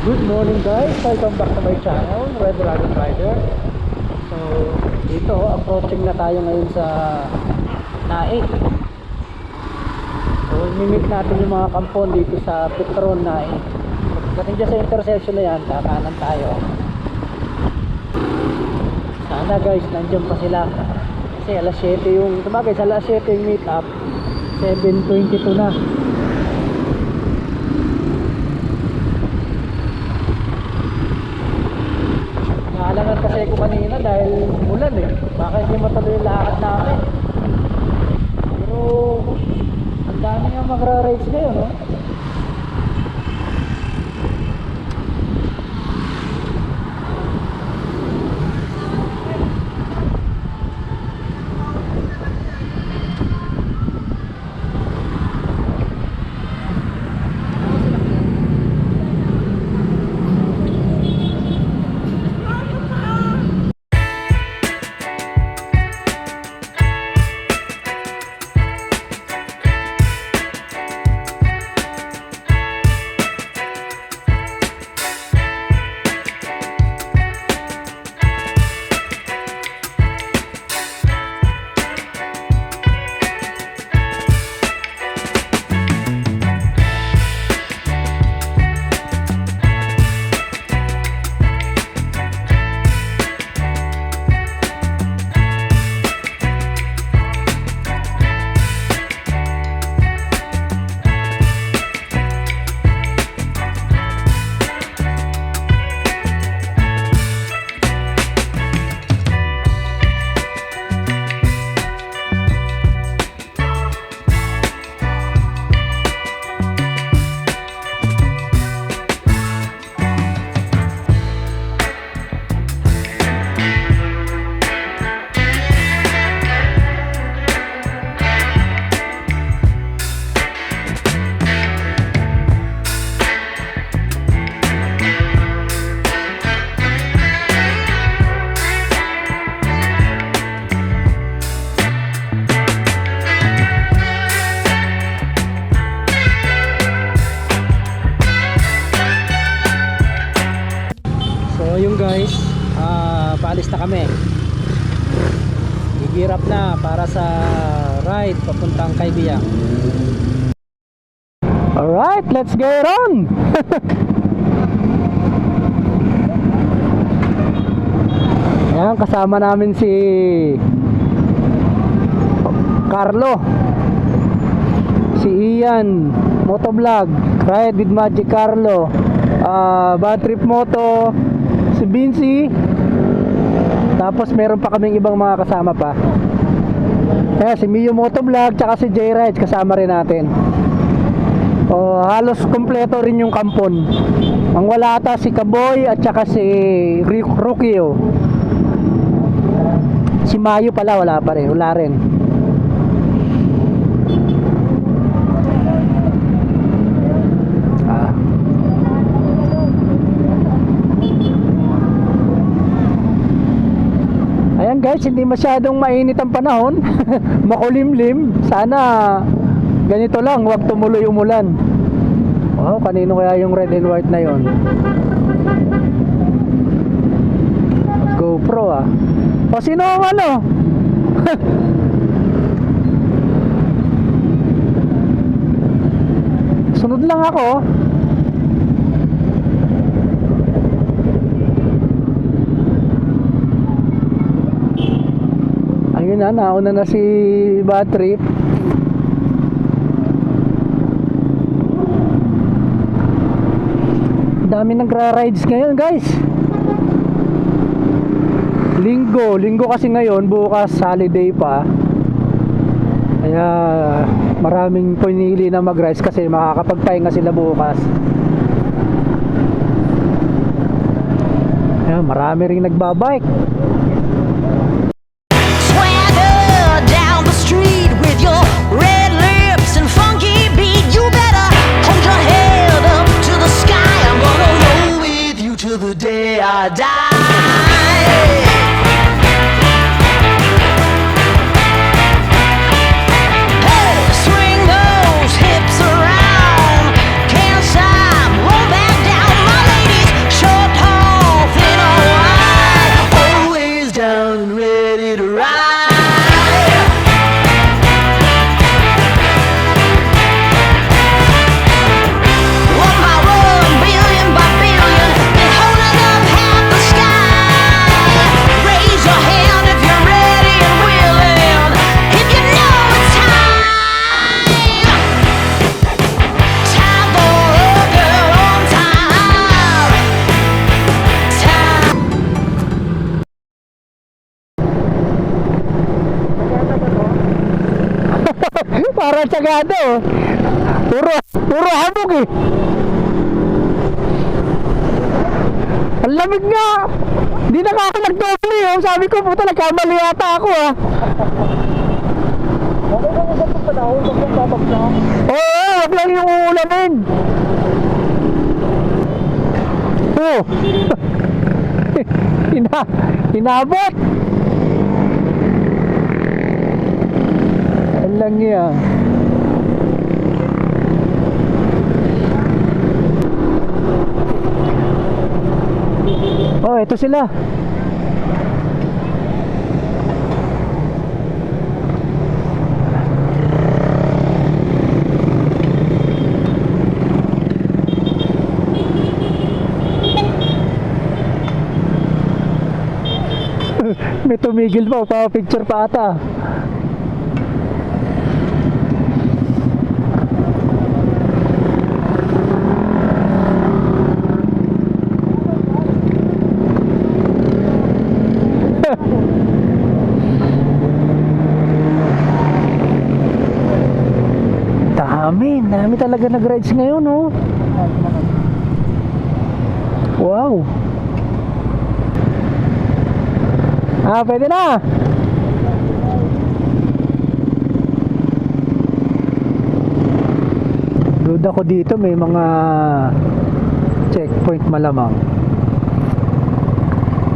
Good morning guys, welcome back to my channel, Red Dragon Rider. So dito, approaching na tayo ngayon sa Naik. So imimit natin yung mga kampon dito sa Petron Naik. Pagdating dyan sa intersection na yan, kakanan tayo. Sana guys, nandiyan pa sila. Kasi alas 7 yung, tumagay sa alas 7 yung meet up, 7:22 na. Naalangan kasi ko kanina dahil ulan eh. Baka hindi matuloy yung lakad namin. Pero ang dami nga magra-race ngayon, no? So yung guys, paalis na kami. Gigirap na para sa ride papuntang Kaibiyang. Alright, let's get on! Ayan, kasama namin si Carlo, si Ian Motovlog, Ride with Magic Carlo, Bad Trip Moto, si Vinci. Tapos meron pa kaming ibang mga kasama pa. Kaya si Mio Motovlog tsaka si J-Rides kasama rin natin. Halos kompleto rin yung kampon. Ang wala ata si Kaboy at tsaka si Rukio. Si Mayo pala wala pa rin, wala rin. Ayan guys, hindi masyadong mainit ang panahon. Makulimlim. Sana ganito lang, huwag tumuloy umulan. Wow, kanino kaya yung red and white na yon? GoPro ah. O sino ang ano? Sunod lang ako. Ayun na, nauna na si Bad Trip. Dami nagra-rides ngayon guys. Linggo kasi ngayon, bukas holiday pa. Kaya maraming pinili na mag-rides kasi makakapagpahinga sila bukas. Kaya marami ring nagbabike. The day I die. Hey, swing those hips around. Can't stop, roll back down. My lady Parang sagado. Puro hamog eh. Ang lamig nga. Hindi na nga ako nag-doble oh. Sabi ko, puta, nagkamali yata ako ah. Okay ka mo sa panahon, wag mong babagsak. Oo, wag lang yung uulamin. Oh. Inabot. Ang lang yan. Oh, ito sila. May tumigil pa, pa-picture pa ata. Dami talaga nag-rides ngayon, oh. Wow. Pwede na. Good ako dito, may mga checkpoint malamang.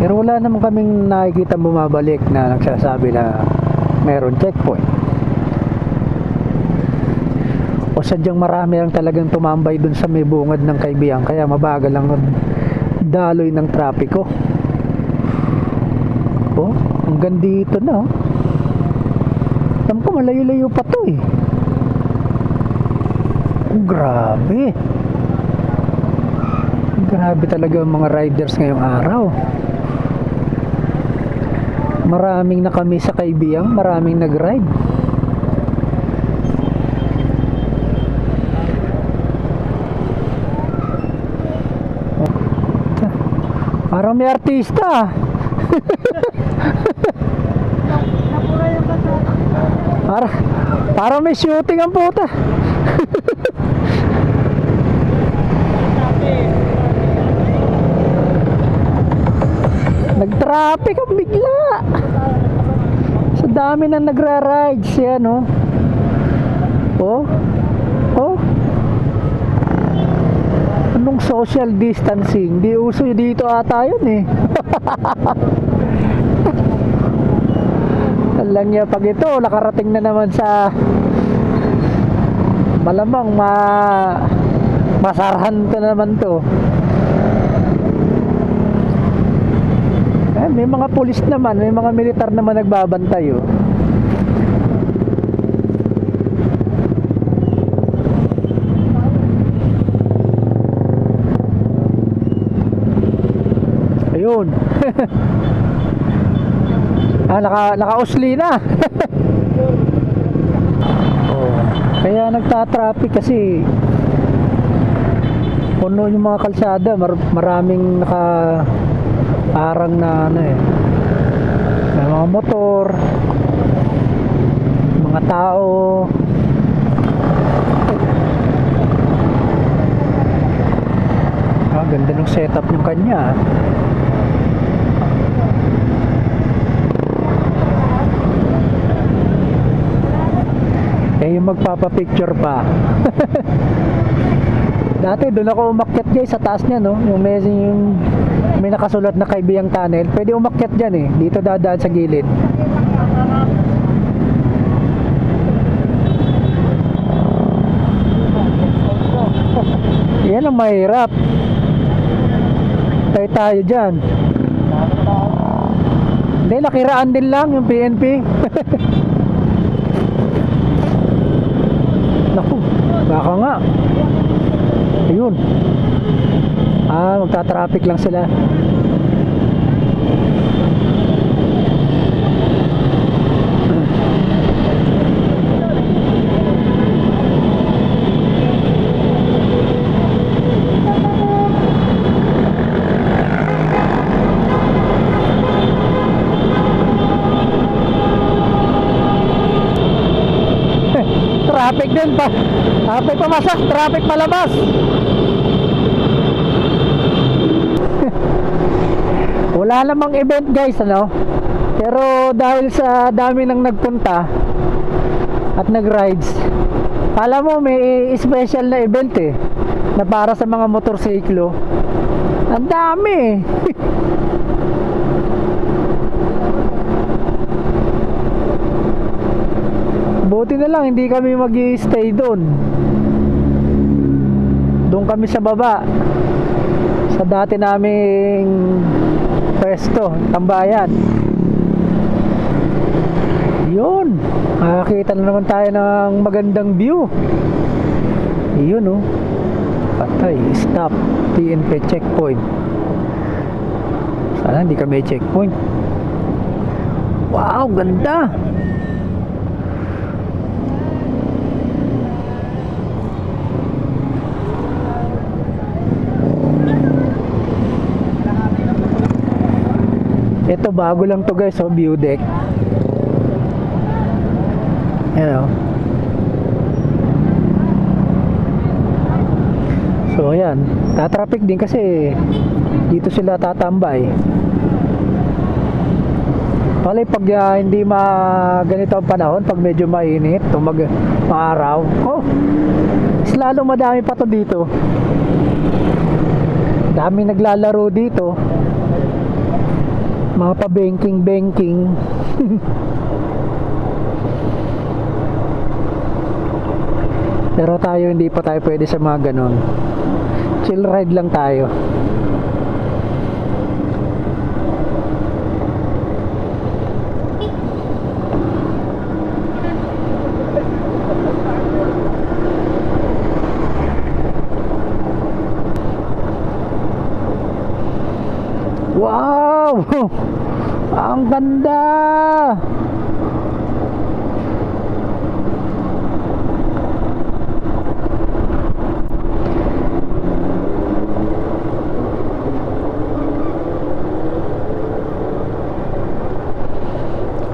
Pero wala naman kaming nakikita bumabalik na nagsasabi na meron checkpoint. O sadyang marami lang talagang tumambay dun sa may bungad ng Kaibiang, kaya mabagal lang daloy ng trapiko. Oh, hanggang dito na oh. Alam ko malayo-layo pa to eh. Grabe. Grabe talaga ang mga riders ngayong araw. Maraming na kami sa Kaibiang, maraming nag-ride. Parang may artista. Parang may shooting ang puta. Nag-traffic ang bigla. Sa dami na nagra-rides yan, oh. Oh. Oh. Anong social distancing? Di uso dito ata yun eh. Alam niya pag ito nakarating na naman sa malamang masarahan to naman to. May mga pulis naman, may mga militar naman nagbabantay oh. Ayun. Naka-usli na. Oh, kaya nagta-traffic kasi puno yung mga kalsada, maraming naka-arang na ano eh. May mga motor, mga tao. Ganda ng setup ng kanya. Yung magpapapicture pa. Dati doon ako umakyat guys sa taas niya no, yung may nakasulat na Kaibiang Tunnel. Pwede umakyat diyan eh. Dito dadaan sa gilid. Yan ang mahirap. Tayo dyan. Hindi, nakiraan din lang yung PNP. Naku, baka nga. Ayun. Magta-traffic lang sila. din pa. Traffic pamasak, traffic palabas. Wala namang event guys, ano? Pero dahil sa dami nang nagpunta at nag-rides, alam mo may special na event eh, na para sa mga motorsiklo. Ang dami. Buti na lang hindi kami mag-i-stay doon. Doon kami sa baba, sa dati naming pwesto, tambayan. Yun, makakita na naman tayo ng magandang view. Yun oh, patay, stop, TNP checkpoint. Sana hindi kami checkpoint. Wow, ganda. Ito bago lang to guys, oh, view deck. Ayan, oh. So ayan, tatraffic din kasi dito sila tatambay. Pala pag hindi ganito ang panahon, pag medyo mainit, maaraw, oh, mas lalo madami pa to dito. Dami naglalaro dito. Mga pa-banking. Pero tayo hindi pa tayo pwede sa mga ganon. Chill ride lang tayo. Wow! Ang ganda!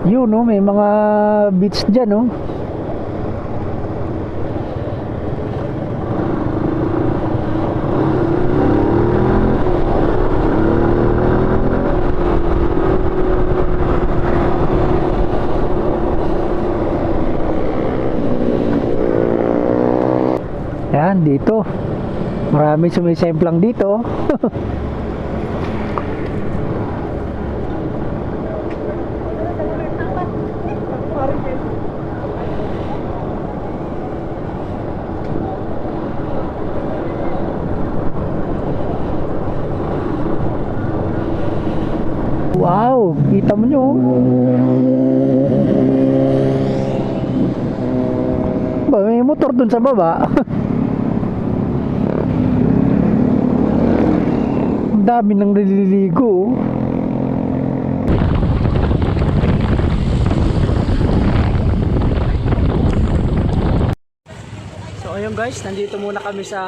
Yun, no? May mga beach dyan, no? Yan, dito. Marami sumisemplang dito. Wow, kita mo nyo. Ba, may motor dun sa baba. Ang dami nang naliligo. So ayun guys, nandito muna kami sa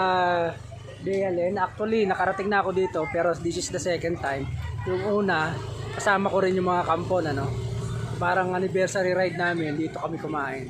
DLN. Actually, nakarating na ako dito, pero this is the second time. Yung una, kasama ko rin yung mga kampon, ano. Parang anniversary ride namin, dito kami kumain.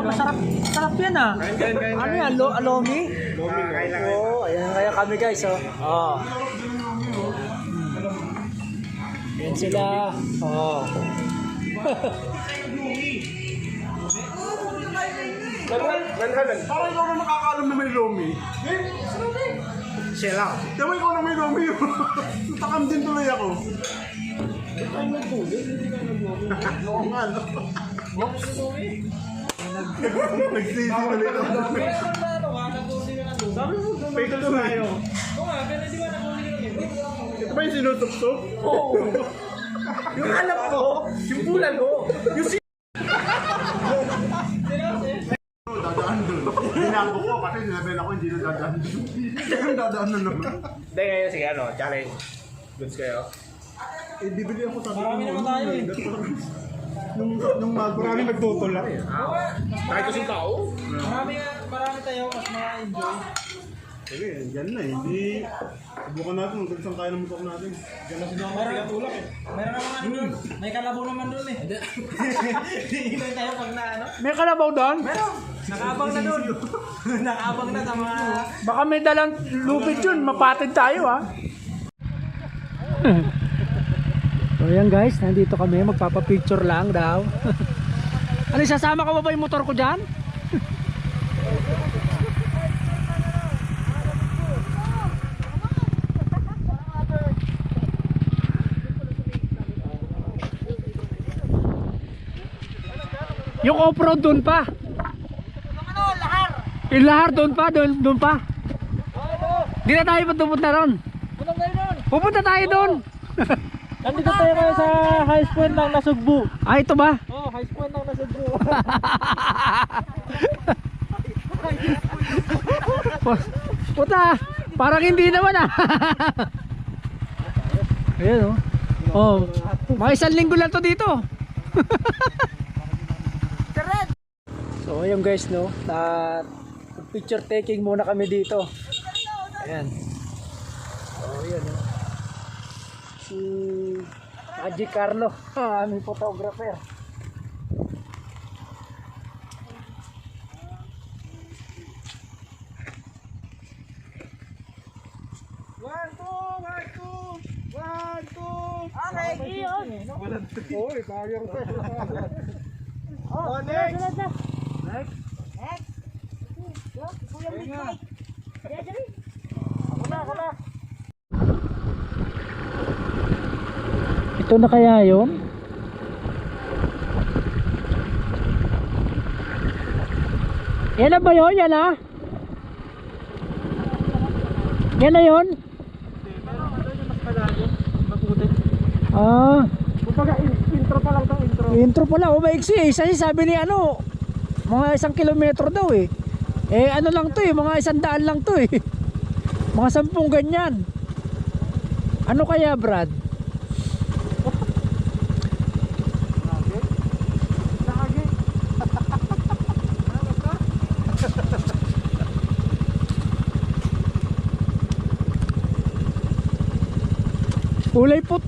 Masarap yan ah. Ano yan? Alomi? Oo, ayan kaya kami guys. Oh. Yan sila. Oh. Parang ikaw na nakakaalam na may Lomi. Siya lang. Diba ikaw na may Lomi yun? Natakam din tuloy ako. Oo nga, no? Nagsisi tuloy ako. Fake to tayo. Ito ba yung sinutok-tok? Oo. Yung alam ko, yung bulan ko, yung Dadaan dun. Binago ko kasi sinabi ako hindi na dadaan dun. Kaya dadaan na naman. Hindi ngayon, sige ano, challenge. Goods kayo? Eh, bibili ako sabi ko. Marami naman tayo eh. Nung marami nagtutulak eh. Kahit kasi tao. Marami tayo, mas ma-enjoy. Sige, yan na eh. Hindi. Subukan natin kung saan kaya ng motor natin. Diyan na sila mga tulak eh. Meron naman ano doon. May kalabaw naman doon eh. Hintay tayo pag na ano. May kalabaw doon? Meron! Nakaabang na doon. Nakaabang na sa mga... Baka may dalang lupit yun, mapatid tayo ha. So yan guys, nandito kami, magpapapicture lang daw. Ano, sasama ka ba yung motor ko dyan? Yung off-road doon pa. Yung lahar doon pa, doon pa. Di na tayo pupunta ron. Pupunta tayo doon. Nandito tayo kayo sa high point ng Nasugbu. Ah, ito ba? Oh, high point ng Nasugbu. Puta, parang hindi naman ah. Ayan oh. Oh, mga isang linggo lang to dito. So ayun guys no, picture taking muna kami dito. Ayan. Oh, ayan oh. Si Haji Carlo, aming photographer. Oy, kaya ko. Oh, next! Ito na kaya yun? Yan na ba yun? Yan na? Yan na yun? Ah, Kumbaga, intro pa lang itong intro. intro pala. O maiksi eh. Kasi sabi ni ano, mga 1 kilometro daw eh. Eh ano lang to eh, mga 100 lang to eh. Mga 10 ganyan. Ano kaya Brad?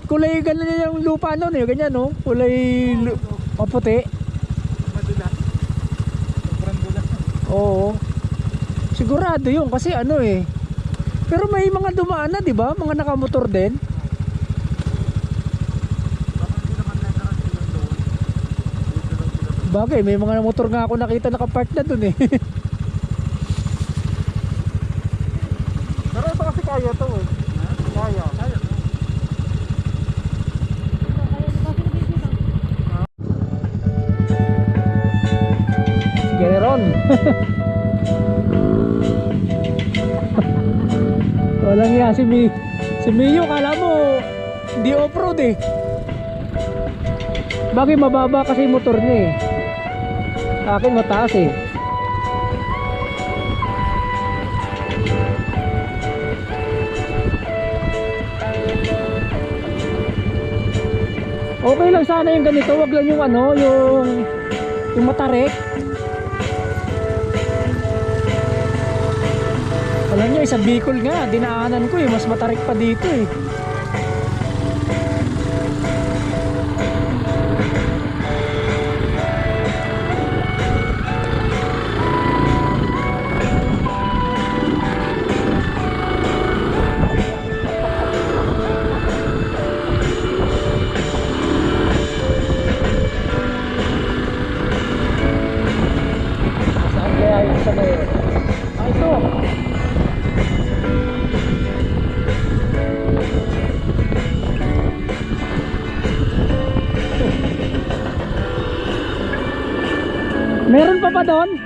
Kulay ganun yung lupa noon eh, ganyan no? Maputi. Oo. Sigurado yun kasi ano eh. Pero may mga dumaan na, 'di ba? Mga nakamotor din. Bagay, may mga motor nga ako nakita nakapark na dun eh. Pero ito kasi kaya to eh. Kaya. Generon. Walang yan si Mio, kala mo hindi off-road eh. Bagay mababa kasi yung motor niya eh. Akin mataas eh. Okay lang sana yung ganito, wag lang yung ano, yung matarik. Alam nyo, sa Bicol nga, dinaanan ko eh, mas matarik pa dito eh. tayo sa may... ito. Meron pa ba doon?